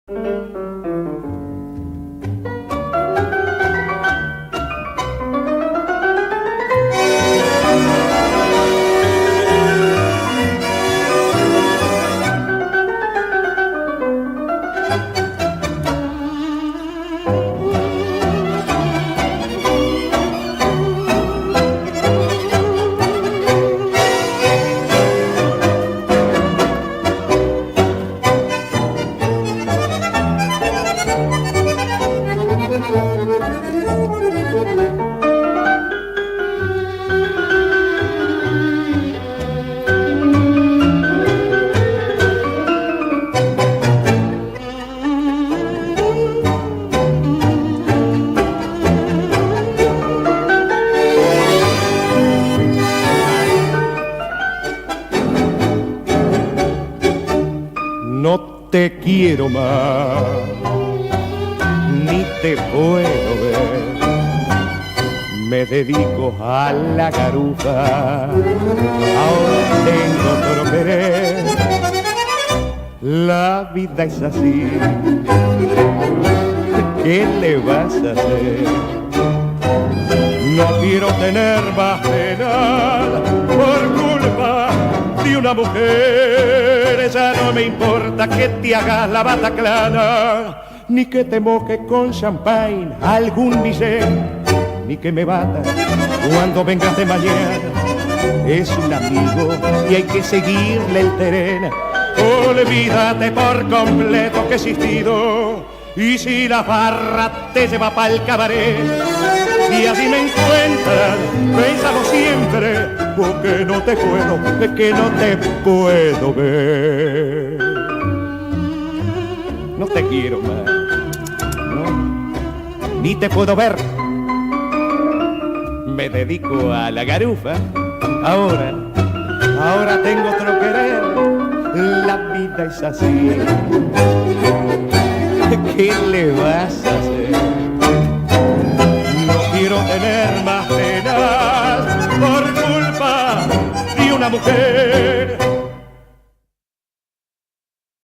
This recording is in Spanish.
No te quiero más, ni te puedo ver. Me dedico a la garufa, ahora tengo otro querer. La vida es así, ¿qué le vas a hacer? No quiero tener más penas por culpa de una mujer. Ya no me importa que te hagas la bataclana, ni que te moje con champagne algún billet, ni que me batas cuando vengas de mañana. Es un amigo y hay que seguirle el tren. Olvídate por completo que he existido, y si la barra te lleva pa'l cabaret, y así me encuentras, pensando siempre, porque no te puedo, es que no te puedo ver. No te quiero más, no, ni te puedo ver. Me dedico a la garufa, ahora tengo otro querer. La vida es así, ¿qué le vas a hacer? No quiero tener más penas por culpa de una mujer.